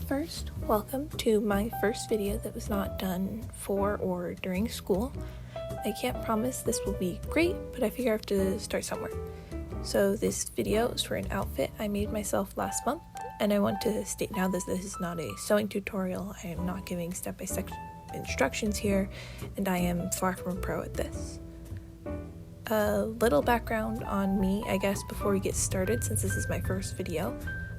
First, welcome to my first video that was not done for or during school. I can't promise this will be great, but I figure I have to start somewhere. So this video is for an outfit I made myself last month, and I want to state now that this is not a sewing tutorial. I am not giving step-by-step instructions here, and I am far from a pro at this. A little background on me, I guess, before we get started, since this is my first video.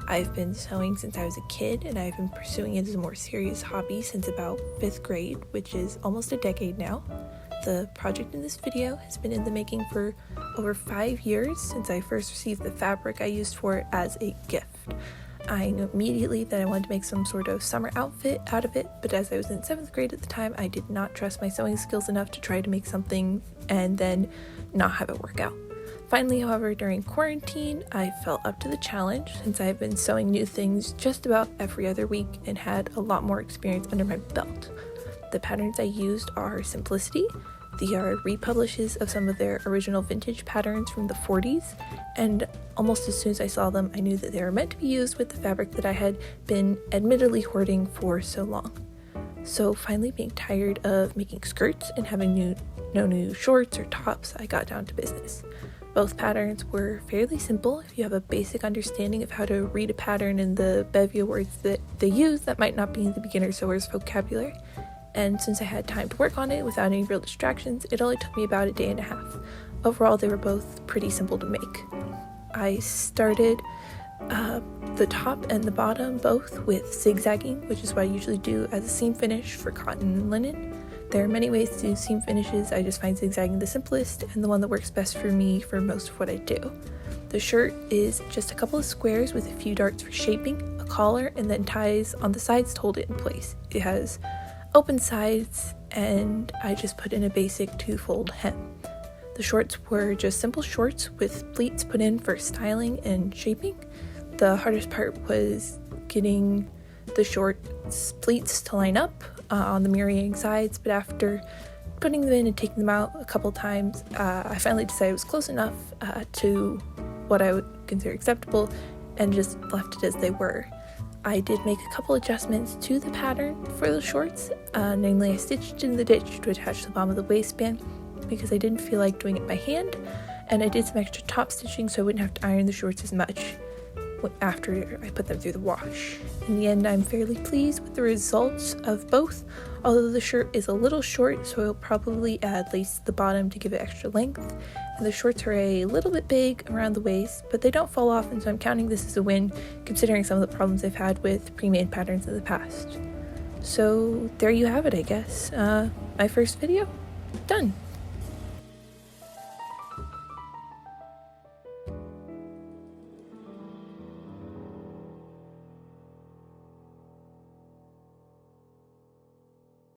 I've been sewing since I was a kid, and I've been pursuing it as a more serious hobby since about 5th grade, which is almost a decade now. The project in this video has been in the making for over 5 years since I first received the fabric I used for it as a gift. I knew immediately that I wanted to make some sort of summer outfit out of it, but as I was in 7th grade at the time, I did not trust my sewing skills enough to try to make something and then not have it work out. Finally, however, during quarantine, I felt up to the challenge since I have been sewing new things just about every other week and had a lot more experience under my belt. The patterns I used are Simplicity. They are republishes of some of their original vintage patterns from the 40s, and almost as soon as I saw them, I knew that they were meant to be used with the fabric that I had been admittedly hoarding for so long. So finally, being tired of making skirts and having no new shorts or tops, I got down to business. Both patterns were fairly simple. If you have a basic understanding of how to read a pattern and the bevy of words that they use, that might not be in the beginner sewer's vocabulary. And since I had time to work on it without any real distractions, it only took me about a day and a half. Overall, they were both pretty simple to make. I started the top and the bottom both with zigzagging, which is what I usually do as a seam finish for cotton and linen. There are many ways to do seam finishes. I just find zigzagging the simplest and the one that works best for me for most of what I do. The shirt is just a couple of squares with a few darts for shaping, a collar, and then ties on the sides to hold it in place. It has open sides, and I just put in a basic 2-fold hem. The shorts were just simple shorts with pleats put in for styling and shaping. The hardest part was getting the shorts pleats to line up on the mirroring sides, but after putting them in and taking them out a couple times, I finally decided it was close enough to what I would consider acceptable and just left it as they were. I did make a couple adjustments to the pattern for the shorts, namely I stitched in the ditch to attach the bottom of the waistband because I didn't feel like doing it by hand, and I did some extra top stitching so I wouldn't have to iron the shorts as much after I put them through the wash. In the end, I'm fairly pleased with the results of both, although the shirt is a little short, so I'll probably add lace to the bottom to give it extra length, and the shorts are a little bit big around the waist, but they don't fall off, and so I'm counting this as a win considering some of the problems I've had with pre-made patterns in the past. So there you have it, I guess. My first video, done.